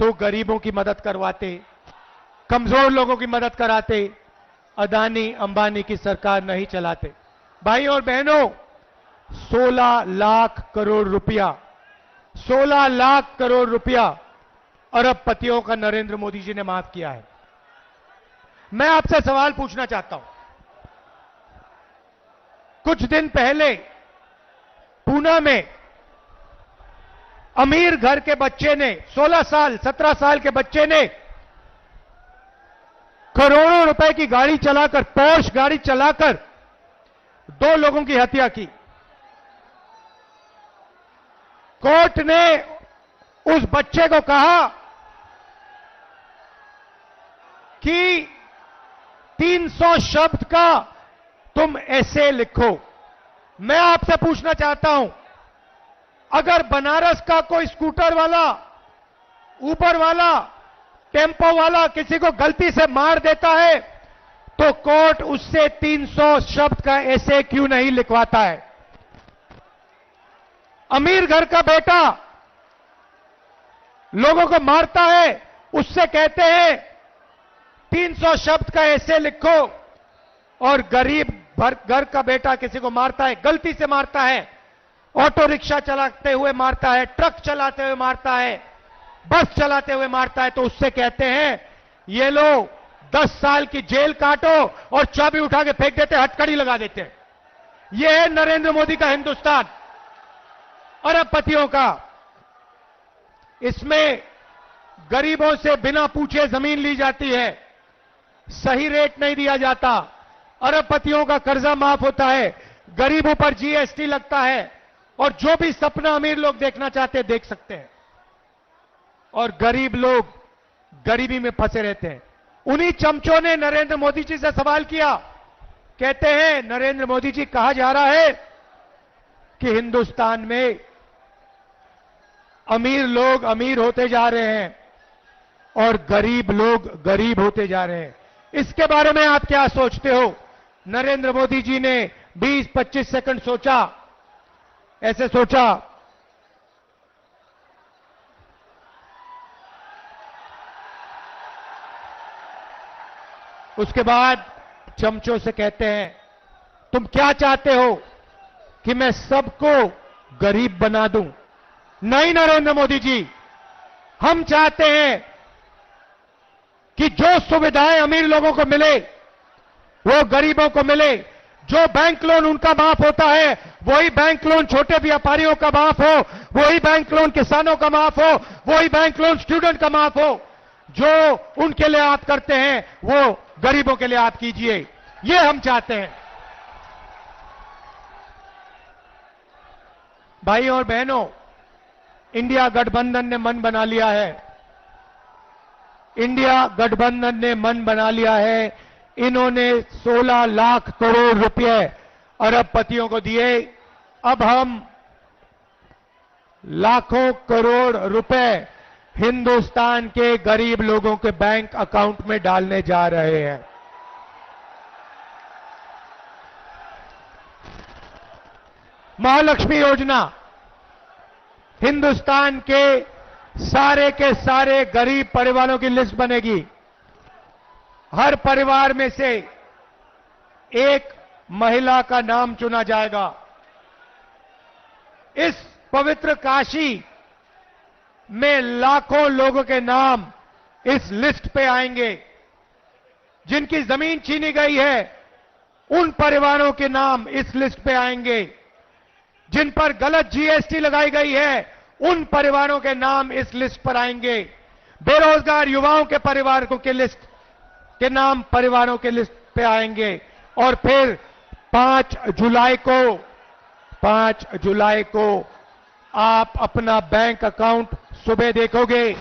तो गरीबों की मदद करवाते, कमजोर लोगों की मदद कराते, अदानी अंबानी की सरकार नहीं चलाते। भाई और बहनों, 16 लाख करोड़ रुपया, 16 लाख करोड़ रुपया अरबपतियों का नरेंद्र मोदी जी ने माफ किया है। मैं आपसे सवाल पूछना चाहता हूं, कुछ दिन पहले पूना में अमीर घर के बच्चे ने, 16 साल 17 साल के बच्चे ने करोड़ों रुपए की गाड़ी चलाकर, पोर्श गाड़ी चलाकर 2 लोगों की हत्या की। कोर्ट ने उस बच्चे को कहा कि 300 शब्द का तुम ऐसे लिखो। मैं आपसे पूछना चाहता हूं, अगर बनारस का कोई स्कूटर वाला, ऊबर वाला, टेम्पो वाला किसी को गलती से मार देता है तो कोर्ट उससे 300 शब्द का ऐसे क्यों नहीं लिखवाता है? अमीर घर का बेटा लोगों को मारता है, उससे कहते हैं 300 शब्द का ऐसे लिखो, और गरीब घर का बेटा किसी को मारता है, गलती से मारता है, ऑटो रिक्शा चलाते हुए मारता है, ट्रक चलाते हुए मारता है, बस चलाते हुए मारता है, तो उससे कहते हैं ये लो 10 साल की जेल काटो, और चाबी उठा के फेंक देते, हथकड़ी लगा देते हैं। यह है नरेंद्र मोदी का हिंदुस्तान, अरबपतियों का। इसमें गरीबों से बिना पूछे जमीन ली जाती है, सही रेट नहीं दिया जाता, अरबपतियों का कर्जा माफ होता है, गरीबों पर जीएसटी लगता है, और जो भी सपना अमीर लोग देखना चाहते हैं देख सकते हैं, और गरीब लोग गरीबी में फंसे रहते हैं। उन्हीं चमचों ने नरेंद्र मोदी जी से सवाल किया, कहते हैं नरेंद्र मोदी जी, कहा जा रहा है कि हिंदुस्तान में अमीर लोग अमीर होते जा रहे हैं और गरीब लोग गरीब होते जा रहे हैं, इसके बारे में आप क्या सोचते हो? नरेंद्र मोदी जी ने 20-25 सेकंड सोचा, ऐसे सोचा, उसके बाद चमचों से कहते हैं तुम क्या चाहते हो कि मैं सबको गरीब बना दूं? नहीं नरेंद्र मोदी जी, हम चाहते हैं कि जो सुविधाएं अमीर लोगों को मिले वो गरीबों को मिले। जो बैंक लोन उनका माफ होता है वही बैंक लोन छोटे व्यापारियों का माफ हो, वही बैंक लोन किसानों का माफ हो, वही बैंक लोन स्टूडेंट का माफ हो। जो उनके लिए आप करते हैं वो गरीबों के लिए आप कीजिए, ये हम चाहते हैं। भाई और बहनों, इंडिया गठबंधन ने मन बना लिया है, इंडिया गठबंधन ने मन बना लिया है। इन्होंने 16 लाख करोड़ रुपए अरबपतियों को दिए, अब हम लाखों करोड़ रुपए हिंदुस्तान के गरीब लोगों के बैंक अकाउंट में डालने जा रहे हैं। महालक्ष्मी योजना, हिंदुस्तान के सारे गरीब परिवारों की लिस्ट बनेगी। हर परिवार में से एक महिला का नाम चुना जाएगा। इस पवित्र काशी में लाखों लोगों के नाम इस लिस्ट पे आएंगे। जिनकी जमीन छीनी गई है उन परिवारों के नाम इस लिस्ट पे आएंगे। जिन पर गलत जीएसटी लगाई गई है उन परिवारों के नाम इस लिस्ट पर आएंगे। बेरोजगार युवाओं के परिवारों के लिस्ट के नाम परिवारों के लिस्ट पे आएंगे। और फिर 5 जुलाई को आप अपना बैंक अकाउंट सुबह देखोगे,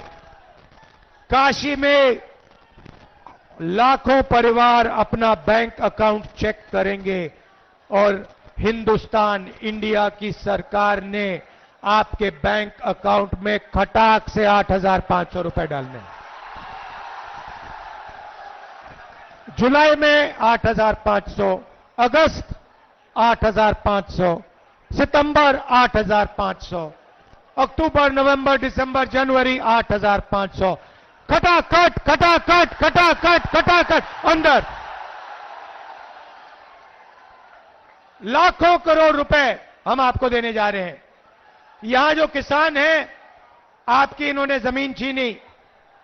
काशी में लाखों परिवार अपना बैंक अकाउंट चेक करेंगे और हिंदुस्तान इंडिया की सरकार ने आपके बैंक अकाउंट में खटाक से 8,500 रुपए डालने हैं। जुलाई में 8,500, अगस्त 8,500, सितंबर 8,500, अक्टूबर, नवंबर, दिसंबर, जनवरी 8,500, खटाखट खटाखट खटाखट खटाखट अंदर लाखों करोड़ रुपए हम आपको देने जा रहे हैं। यहां जो किसान हैं, आपकी इन्होंने जमीन छीनी।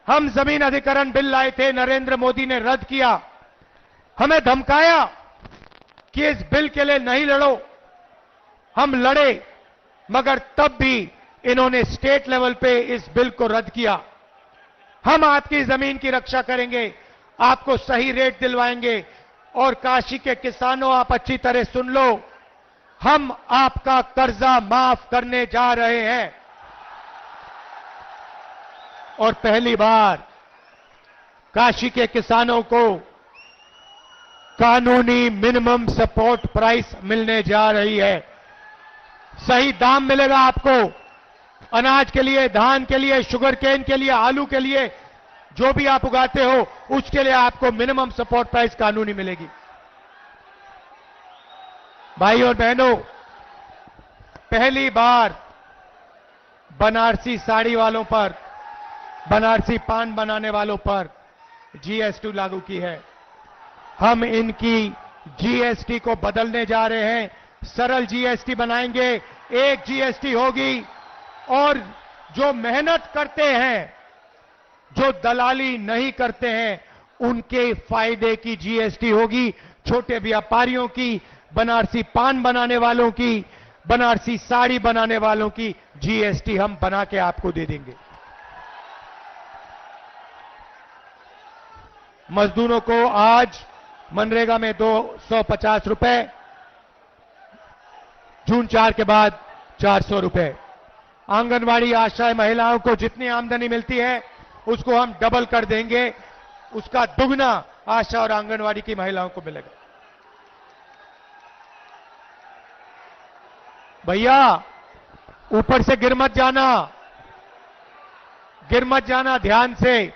हम जमीन अधिग्रहण बिल लाए थे, नरेंद्र मोदी ने रद्द किया। हमें धमकाया कि इस बिल के लिए नहीं लड़ो। हम लड़े, मगर तब भी इन्होंने स्टेट लेवल पे इस बिल को रद्द किया। हम आपकी जमीन की रक्षा करेंगे, आपको सही रेट दिलवाएंगे। और काशी के किसानों, आप अच्छी तरह सुन लो, हम आपका कर्जा माफ करने जा रहे हैं। और पहली बार काशी के किसानों को कानूनी मिनिमम सपोर्ट प्राइस मिलने जा रही है। सही दाम मिलेगा आपको, अनाज के लिए, धान के लिए, शुगर केन के लिए, आलू के लिए, जो भी आप उगाते हो उसके लिए आपको मिनिमम सपोर्ट प्राइस कानूनी मिलेगी। भाई और बहनों, पहली बार बनारसी साड़ी वालों पर, बनारसी पान बनाने वालों पर जीएसटी लागू की है। हम इनकी जीएसटी को बदलने जा रहे हैं, सरल जीएसटी बनाएंगे, एक जीएसटी होगी। और जो मेहनत करते हैं, जो दलाली नहीं करते हैं, उनके फायदे की जीएसटी होगी। छोटे व्यापारियों की, बनारसी पान बनाने वालों की, बनारसी साड़ी बनाने वालों की जीएसटी हम बना के आपको दे देंगे। मजदूरों को आज मनरेगा में 250 रुपए, जून 4 के बाद 400 रुपए। आंगनवाड़ी आशा महिलाओं को जितनी आमदनी मिलती है उसको हम डबल कर देंगे, उसका दुगना आशा और आंगनवाड़ी की महिलाओं को मिलेगा। भैया ऊपर से गिर मत जाना, गिर मत जाना, ध्यान से।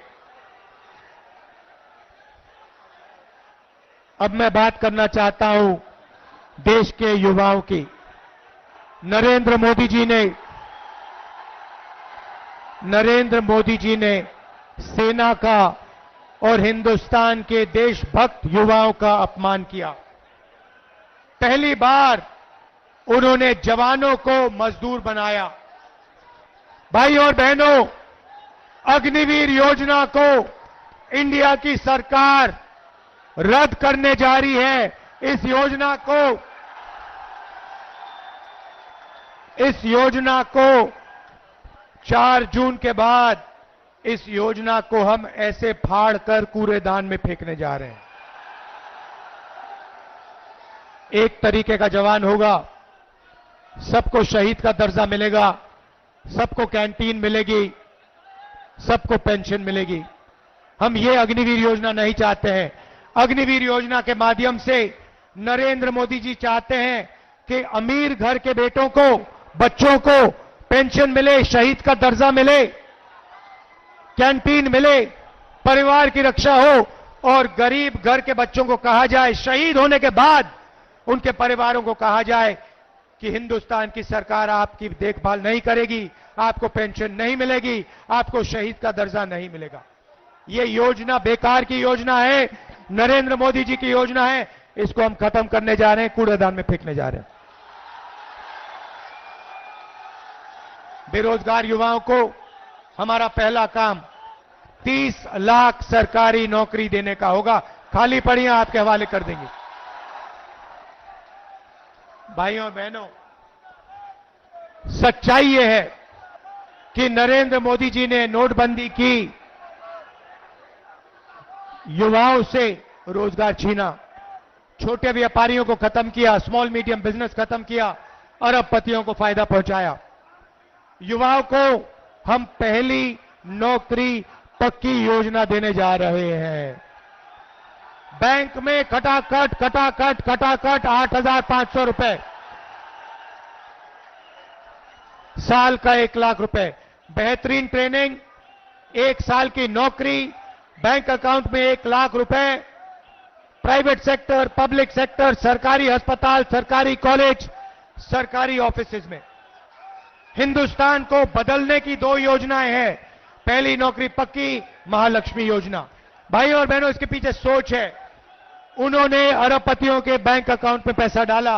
अब मैं बात करना चाहता हूं देश के युवाओं की। नरेंद्र मोदी जी ने सेना का और हिंदुस्तान के देशभक्त युवाओं का अपमान किया। पहली बार उन्होंने जवानों को मजदूर बनाया। भाई और बहनों, अग्निवीर योजना को इंडिया की सरकार रद्द करने जा रही है। इस योजना को 4 जून के बाद इस योजना को हम ऐसे फाड़ कर कूड़ेदान में फेंकने जा रहे हैं। एक तरीके का जवान होगा, सबको शहीद का दर्जा मिलेगा, सबको कैंटीन मिलेगी, सबको पेंशन मिलेगी। हम ये अग्निवीर योजना नहीं चाहते हैं। अग्निवीर योजना के माध्यम से नरेंद्र मोदी जी चाहते हैं कि अमीर घर के बेटों को, बच्चों को पेंशन मिले, शहीद का दर्जा मिले, कैंटीन मिले, परिवार की रक्षा हो। और गरीब घर के बच्चों को कहा जाए, शहीद होने के बाद उनके परिवारों को कहा जाए कि हिंदुस्तान की सरकार आपकी देखभाल नहीं करेगी, आपको पेंशन नहीं मिलेगी, आपको शहीद का दर्जा नहीं मिलेगा। ये योजना बेकार की योजना है, नरेंद्र मोदी जी की योजना है। इसको हम खत्म करने जा रहे हैं, कूड़ेदान में फेंकने जा रहे हैं। बेरोजगार युवाओं को हमारा पहला काम 30 लाख सरकारी नौकरी देने का होगा। खाली पड़ी आपके हवाले कर देंगे। भाइयों बहनों, सच्चाई यह है कि नरेंद्र मोदी जी ने नोटबंदी की, युवाओं से रोजगार छीना, छोटे व्यापारियों को खत्म किया, स्मॉल मीडियम बिजनेस खत्म किया, अरबपतियों को फायदा पहुंचाया। युवाओं को हम पहली नौकरी पक्की योजना देने जा रहे हैं। बैंक में खटाखट 8,500 रुपए, साल का 1 लाख रुपए, बेहतरीन ट्रेनिंग, 1 साल की नौकरी, बैंक अकाउंट में 1 लाख रुपए, प्राइवेट सेक्टर, पब्लिक सेक्टर, सरकारी अस्पताल, सरकारी कॉलेज, सरकारी ऑफिसेज में। हिंदुस्तान को बदलने की 2 योजनाएं हैं। पहली नौकरी पक्की, महालक्ष्मी योजना। भाइयों और बहनों, इसके पीछे सोच है। उन्होंने अरबपतियों के बैंक अकाउंट में पैसा डाला,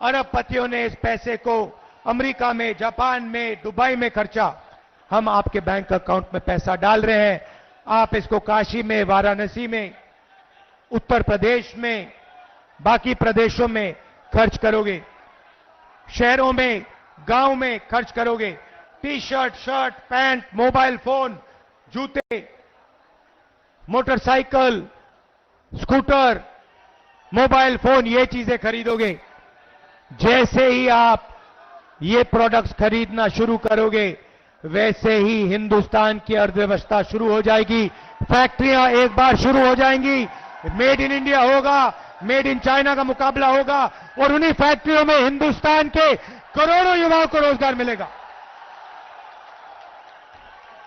अरबपतियों ने इस पैसे को अमेरिका में, जापान में, दुबई में खर्चा। हम आपके बैंक अकाउंट में पैसा डाल रहे हैं, आप इसको काशी में, वाराणसी में, उत्तर प्रदेश में, बाकी प्रदेशों में खर्च करोगे, शहरों में, गांव में खर्च करोगे। T shirt, shirt, pant, mobile phone, जूते, मोटरसाइकिल, स्कूटर, मोबाइल फोन, ये चीजें खरीदोगे। जैसे ही आप ये प्रोडक्ट्स खरीदना शुरू करोगे, वैसे ही हिंदुस्तान की अर्थव्यवस्था शुरू हो जाएगी। फैक्ट्रियां एक बार शुरू हो जाएंगी, मेड इन इंडिया होगा, मेड इन चाइना का मुकाबला होगा, और उन्हीं फैक्ट्रियों में हिंदुस्तान के करोड़ों युवाओं को रोजगार मिलेगा।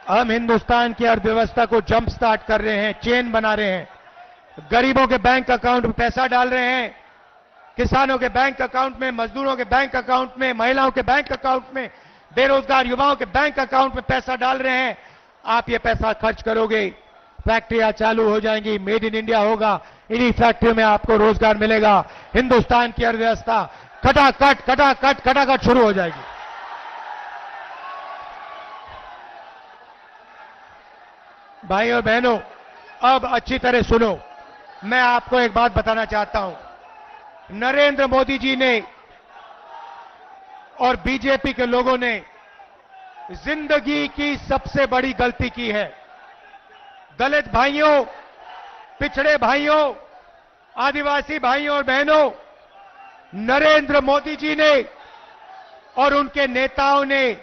हम हिंदुस्तान की अर्थव्यवस्था को जंप स्टार्ट कर रहे हैं, चेन बना रहे हैं। गरीबों के बैंक अकाउंट में पैसा डाल रहे हैं, किसानों के बैंक अकाउंट में, मजदूरों के बैंक अकाउंट में, महिलाओं के बैंक अकाउंट में, बेरोजगार युवाओं के बैंक अकाउंट में पैसा डाल रहे हैं। आप ये पैसा खर्च करोगे, फैक्ट्रियां चालू हो जाएंगी, मेड इन इंडिया होगा, इन्हीं फैक्ट्रियों में आपको रोजगार मिलेगा। हिंदुस्तान की अर्थव्यवस्था खटाखट शुरू हो जाएगी। भाई और बहनों, अब अच्छी तरह सुनो, मैं आपको एक बात बताना चाहता हूं। नरेंद्र मोदी जी ने और बीजेपी के लोगों ने जिंदगी की सबसे बड़ी गलती की है। दलित भाइयों, पिछड़े भाइयों, आदिवासी भाइयों और बहनों, नरेंद्र मोदी जी ने और उनके नेताओं ने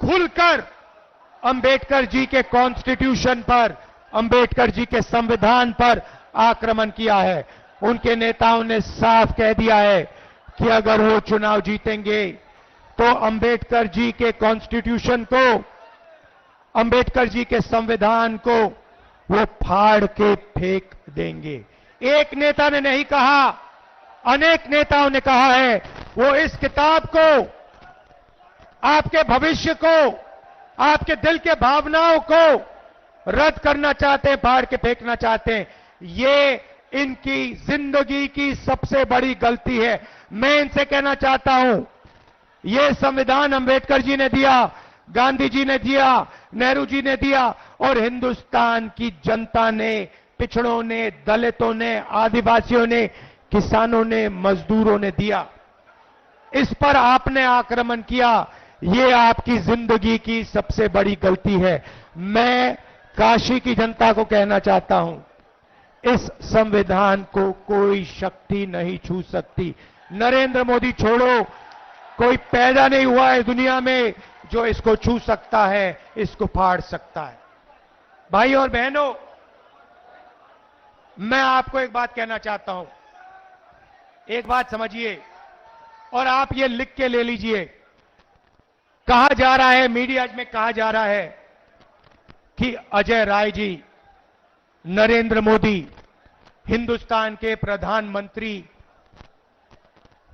खुलकर अंबेडकर जी के कॉन्स्टिट्यूशन पर, अंबेडकर जी के संविधान पर आक्रमण किया है। उनके नेताओं ने साफ कह दिया है कि अगर वो चुनाव जीतेंगे तो अंबेडकर जी के कॉन्स्टिट्यूशन को, अंबेडकर जी के संविधान को वो फाड़ के फेंक देंगे। एक नेता ने नहीं कहा, अनेक नेताओं ने कहा है। वो इस किताब को, आपके भविष्य को, आपके दिल के भावनाओं को रद्द करना चाहते हैं, फाड़ के फेंकना चाहते हैं। ये इनकी जिंदगी की सबसे बड़ी गलती है। मैं इनसे कहना चाहता हूं, ये संविधान अंबेडकर जी ने दिया, गांधी जी ने दिया, नेहरू जी ने दिया, और हिंदुस्तान की जनता ने, पिछड़ों ने, दलितों ने, आदिवासियों ने, किसानों ने, मजदूरों ने दिया। इस पर आपने आक्रमण किया, ये आपकी जिंदगी की सबसे बड़ी गलती है। मैं काशी की जनता को कहना चाहता हूं, इस संविधान को कोई शक्ति नहीं छू सकती। नरेंद्र मोदी छोड़ो, कोई पैदा नहीं हुआ है दुनिया में जो इसको छू सकता है, इसको फाड़ सकता है। भाई और बहनों, मैं आपको एक बात कहना चाहता हूं, एक बात समझिए और आप ये लिख के ले लीजिए। कहा जा रहा है, मीडिया में कहा जा रहा है कि अजय राय जी, नरेंद्र मोदी हिंदुस्तान के प्रधानमंत्री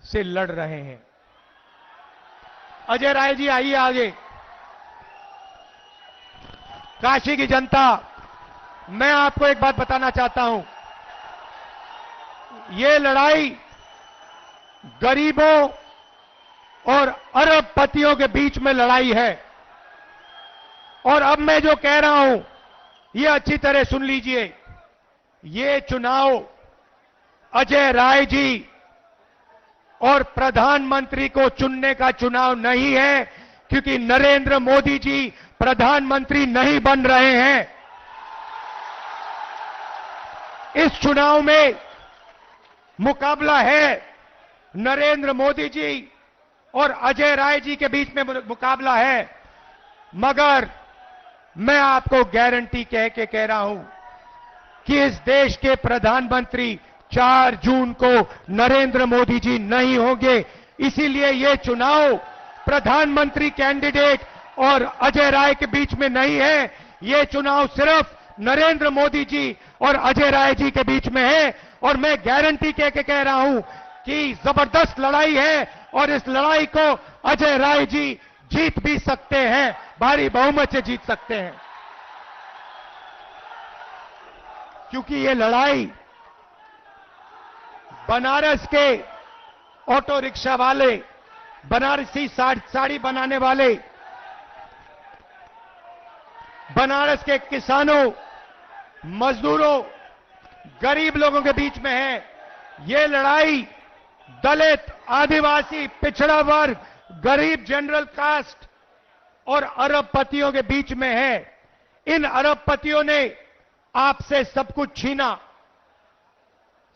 से लड़ रहे हैं। अजय राय जी आइए आगे। काशी की जनता, मैं आपको एक बात बताना चाहता हूं, ये लड़ाई गरीबों और अरबपतियों के बीच में लड़ाई है। और अब मैं जो कह रहा हूं, ये अच्छी तरह सुन लीजिए। ये चुनाव अजय राय जी और प्रधानमंत्री को चुनने का चुनाव नहीं है, क्योंकि नरेंद्र मोदी जी प्रधानमंत्री नहीं बन रहे हैं। इस चुनाव में मुकाबला है नरेंद्र मोदी जी और अजय राय जी के बीच में मुकाबला है। मगर मैं आपको गारंटी कह के कह रहा हूं कि इस देश के प्रधानमंत्री 4 जून को नरेंद्र मोदी जी नहीं होंगे। इसीलिए ये चुनाव प्रधानमंत्री कैंडिडेट और अजय राय के बीच में नहीं है। ये चुनाव सिर्फ नरेंद्र मोदी जी और अजय राय जी के बीच में है। और मैं गारंटी कह के कह रहा हूं कि जबरदस्त लड़ाई है और इस लड़ाई को अजय राय जी जीत भी सकते हैं, भारी बहुमत से जीत सकते हैं। क्योंकि ये लड़ाई बनारस के ऑटो रिक्शा वाले, बनारसी साड़ी बनाने वाले, बनारस के किसानों, मजदूरों, गरीब लोगों के बीच में है। ये लड़ाई दलित, आदिवासी, पिछड़ा वर्ग, गरीब जनरल कास्ट और अरबपतियों के बीच में है। इन अरबपतियों ने आपसे सब कुछ छीना,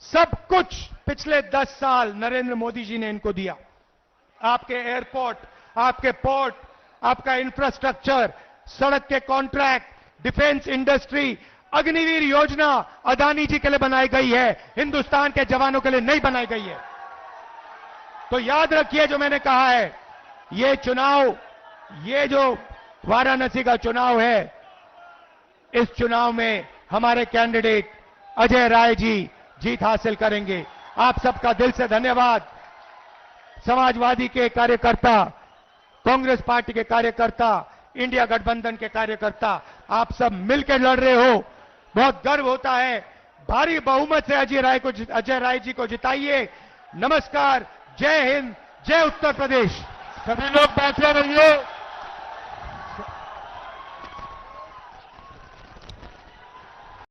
सब कुछ पिछले 10 साल नरेंद्र मोदी जी ने इनको दिया। आपके एयरपोर्ट, आपके पोर्ट, आपका इंफ्रास्ट्रक्चर, सड़क के कॉन्ट्रैक्ट, डिफेंस इंडस्ट्री, अग्निवीर योजना अदानी जी के लिए बनाई गई है, हिंदुस्तान के जवानों के लिए नहीं बनाई गई है। तो याद रखिए जो मैंने कहा है, ये चुनाव, ये जो वाराणसी का चुनाव है, इस चुनाव में हमारे कैंडिडेट अजय राय जी जीत हासिल करेंगे। आप सबका दिल से धन्यवाद। समाजवादी के कार्यकर्ता, कांग्रेस पार्टी के कार्यकर्ता, इंडिया गठबंधन के कार्यकर्ता, आप सब मिलकर लड़ रहे हो, बहुत गर्व होता है। भारी बहुमत से अजय राय जी को जिताइए। नमस्कार, जय हिंद, जय उत्तर प्रदेश। सभी लोग बैठे रहिए।